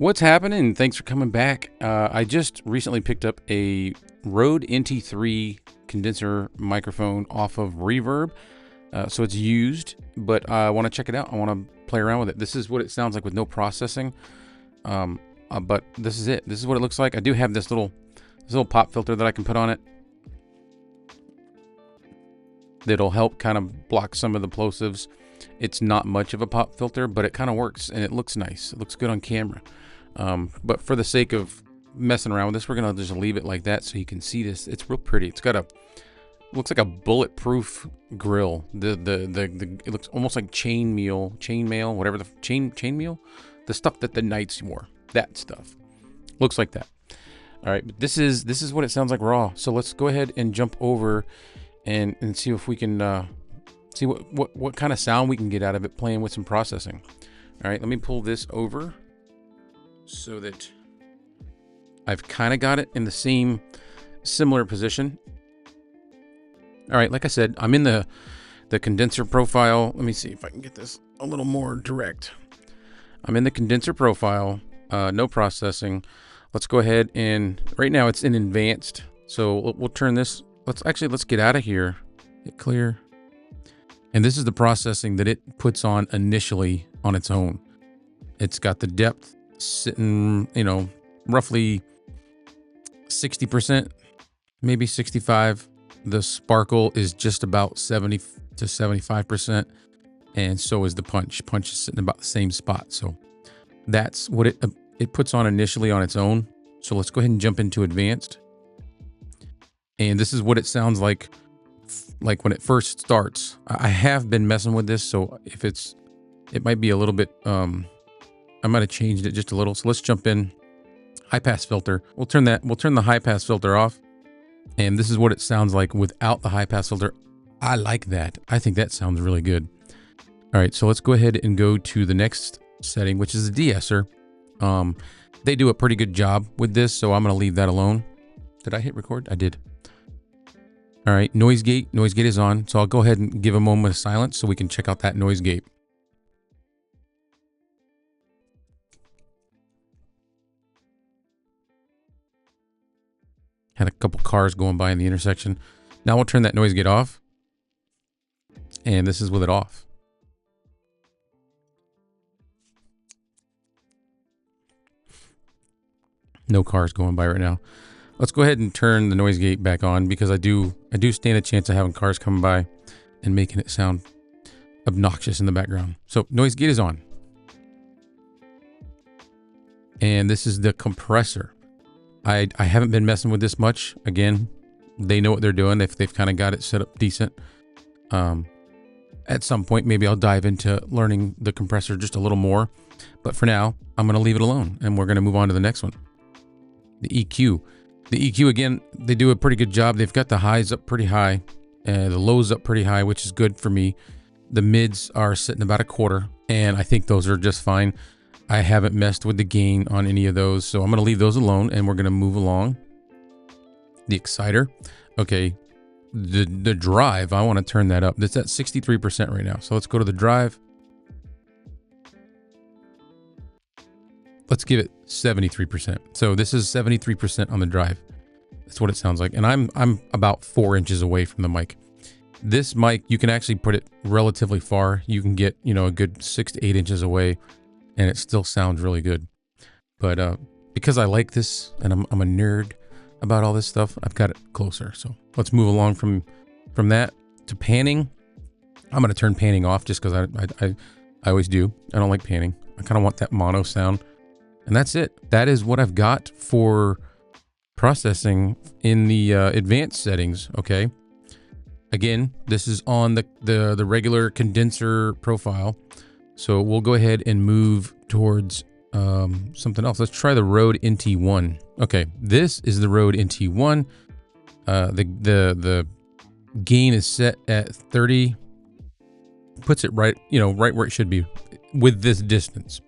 What's happening? Thanks for coming back. I just recently picked up a Rode NT3 condenser microphone off of Reverb. So it's used, but I want to check it out. I want to play around with it. This is what it sounds like with no processing. But this is it. This is what it looks like. I do have this little pop filter that I can put on it. That'll help kind of block some of the plosives. It's not much of a pop filter, but it kind of works and it looks nice. It looks good on camera. But for the sake of messing around with this, we're gonna just leave it like that so you can see this. It's real pretty. It's got looks like a bulletproof grill. It looks almost like chainmail, whatever the chainmail, the stuff that the knights wore. That stuff looks like that. All right, but this is what it sounds like raw. So let's go ahead and jump over and see if we can see what kind of sound we can get out of it playing with some processing. All right, let me pull this over so that I've kind of got it in the same similar position. All right, like I said, I'm in the condenser profile. Let me see if I can get this a little more direct. I'm in the condenser profile, no processing. Let's go ahead and right now it's in advanced. So we'll turn this. Let's get out of here. Hit clear. And this is the processing that it puts on initially on its own. It's got the depth sitting, roughly 60%, maybe 65. The sparkle is just about 70 to 75%. And so is the punch. Punch is sitting about the same spot. So that's what it puts on initially on its own. So let's go ahead and jump into advanced. And this is what it sounds like when it first starts. I have been messing with this, so if it might be a little bit, I might have changed it just a little. So let's jump in. High pass filter. We'll turn the high pass filter off. And this is what it sounds like without the high pass filter. I like that. I think that sounds really good. All right, so let's go ahead and go to the next setting, which is a de-esser. They do a pretty good job with this, so I'm gonna leave that alone. Did I hit record? I did. All right, noise gate is on. So I'll go ahead and give a moment of silence so we can check out that noise gate. Had a couple cars going by in the intersection. Now we'll turn that noise gate off. And this is with it off. No cars going by right now. Let's go ahead and turn the noise gate back on because I do stand a chance of having cars coming by and making it sound obnoxious in the background. So noise gate is on. And this is the compressor. I haven't been messing with this much. Again, they know what they're doing. They've kind of got it set up decent. At some point, maybe I'll dive into learning the compressor just a little more. But for now, I'm going to leave it alone and we're going to move on to the next one. The EQ. The EQ, again, they do a pretty good job. They've got the highs up pretty high, the lows up pretty high, which is good for me. The mids are sitting about a quarter, and I think those are just fine. I haven't messed with the gain on any of those, so I'm going to leave those alone, and we're going to move along. The exciter. Okay, the drive, I want to turn that up. That's at 63% right now, so let's go to the drive. Let's give it 73%. So this is 73% on the drive. That's what it sounds like. And I'm about 4 inches away from the mic. This mic, you can actually put it relatively far. You can get, a good 6 to 8 inches away and it still sounds really good. But because I like this and I'm a nerd about all this stuff, I've got it closer. So let's move along from that to panning. I'm going to turn panning off just because I always do. I don't like panning. I kind of want that mono sound. And that's it. That is what I've got for processing in the advanced settings. Okay. Again, this is on the regular condenser profile. So we'll go ahead and move towards something else. Let's try the Rode NT1. Okay, this is the Rode NT1. The gain is set at 30. Puts it right, right where it should be with this distance.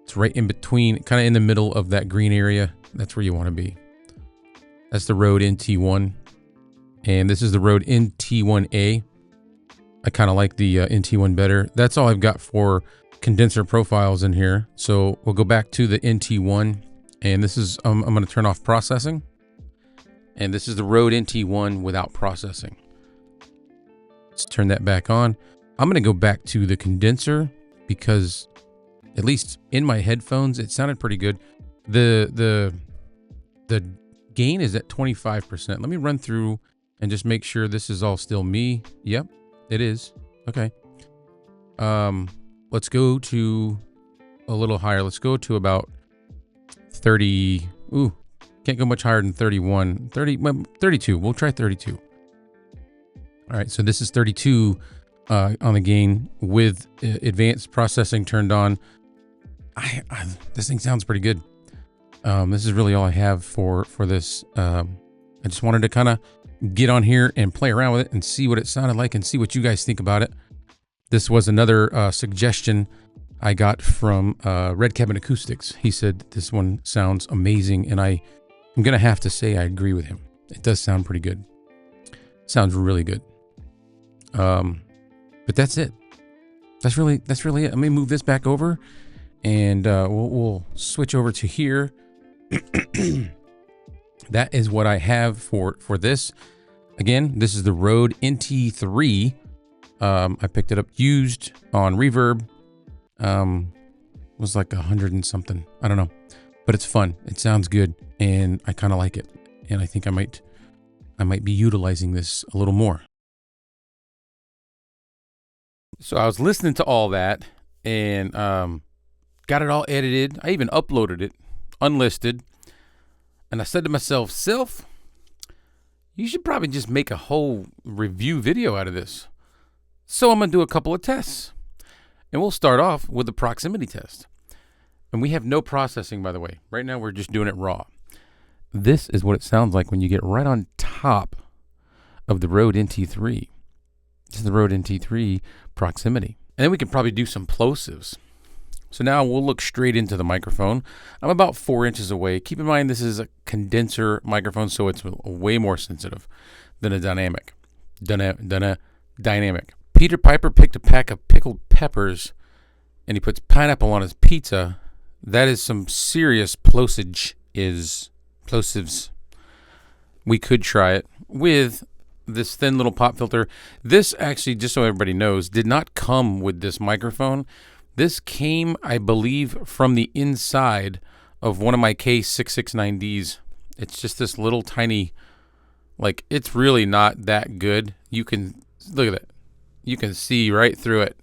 It's right in between, kind of in the middle of that green area. That's where you want to be. That's the Rode NT1. And this is the Rode NT1A. I kind of like the NT1 better. That's all I've got for condenser profiles in here. So we'll go back to the NT1, and this is, I'm going to turn off processing. And this is the Rode NT1 without processing. Let's turn that back on. I'm going to go back to the condenser because at least in my headphones, it sounded pretty good. The gain is at 25%. Let me run through and just make sure this is all still me. Yep, it is. Okay. Let's go to a little higher. Let's go to about 30. Ooh, can't go much higher than 31. 32. We'll try 32. All right, so this is 32 on the gain with advanced processing turned on. This thing sounds pretty good. This is really all I have for this. I just wanted to kind of get on here and play around with it and see what it sounded like and see what you guys think about it. This was another suggestion I got from Red Cabin Acoustics. He said this one sounds amazing, and I'm going to have to say I agree with him. It does sound pretty good. Sounds really good. But that's it. That's really it. Let me move this back over, and we'll switch over to here. That is what I have for this. Again, this is the Rode NT3. I picked it up used on Reverb. Was like 100 and something. I don't know, but it's fun. It sounds good, and I kind of like it. And I think I might be utilizing this a little more. So I was listening to all that and got it all edited. I even uploaded it, unlisted. And I said to myself, Sylph, you should probably just make a whole review video out of this. So I'm going to do a couple of tests. And we'll start off with the proximity test. And we have no processing, by the way. Right now, we're just doing it raw. This is what it sounds like when you get right on top of the Rode NT3. This is the Rode NT3 proximity. And then we can probably do some plosives. So now we'll look straight into the microphone. I'm about 4 inches away. Keep in mind, this is a condenser microphone, so it's way more sensitive than a dynamic. Dynamic. Peter Piper picked a pack of pickled peppers, and he puts pineapple on his pizza. That is some serious plosives. We could try it with this thin little pop filter. This actually, just so everybody knows, did not come with this microphone. This came, I believe, from the inside of one of my K669Ds. It's just this little tiny, like, it's really not that good. You can, look at it. You can see right through it.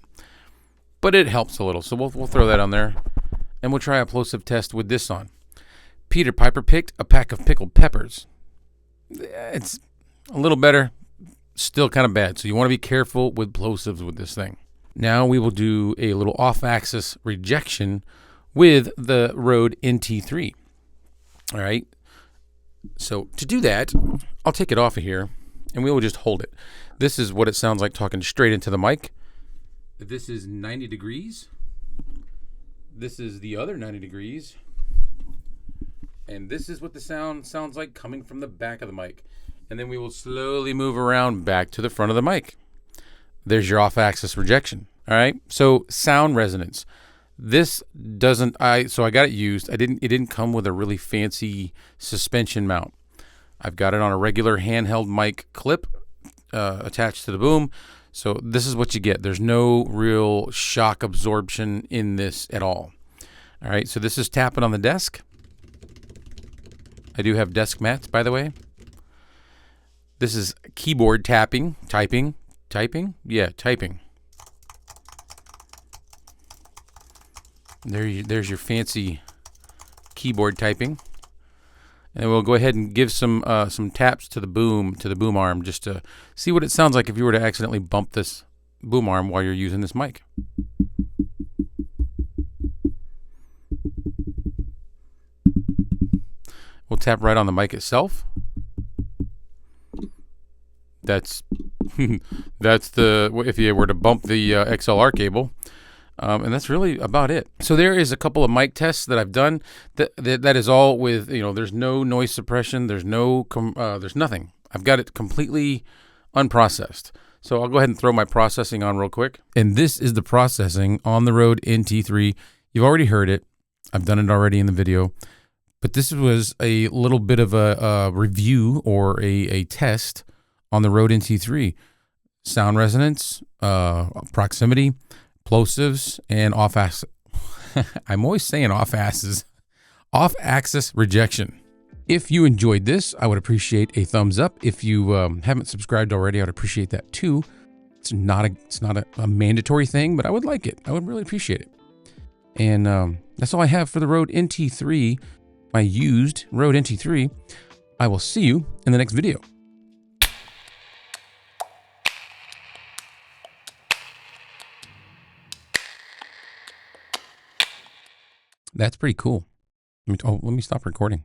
But it helps a little, so we'll throw that on there. And we'll try a plosive test with this on. Peter Piper picked a pack of pickled peppers. It's a little better, still kind of bad. So you want to be careful with plosives with this thing. Now we will do a little off-axis rejection with the Rode NT3. All right. So to do that, I'll take it off of here, and we will just hold it. This is what it sounds like talking straight into the mic. This is 90 degrees. This is the other 90 degrees. And this is what the sound sounds like coming from the back of the mic. And then we will slowly move around back to the front of the mic. There's your off-axis rejection. All right. So sound resonance. This doesn't. So I got it used. It didn't come with a really fancy suspension mount. I've got it on a regular handheld mic clip attached to the boom. So this is what you get. There's no real shock absorption in this at all. All right. So this is tapping on the desk. I do have desk mats, by the way. This is keyboard tapping, typing. Yeah, typing. There's your fancy keyboard typing. And we'll go ahead and give some taps to the boom arm, just to see what it sounds like if you were to accidentally bump this boom arm while you're using this mic. We'll tap right on the mic itself. That's if you were to bump the XLR cable. And that's really about it. So there is a couple of mic tests that I've done. That is all with, there's no noise suppression. There's nothing. I've got it completely unprocessed. So I'll go ahead and throw my processing on real quick. And this is the processing on the Rode NT3. You've already heard it. I've done it already in the video. But this was a little bit of a review or a test on the Rode NT3. Sound resonance, proximity, plosives, and off-axis. I'm always saying off-axis. Off-axis rejection. If you enjoyed this, I would appreciate a thumbs up. If you haven't subscribed already, I would appreciate that too. It's not a mandatory thing, but I would like it. I would really appreciate it. And that's all I have for the Rode NT3, my used Rode NT3. I will see you in the next video. That's pretty cool. Let me stop recording.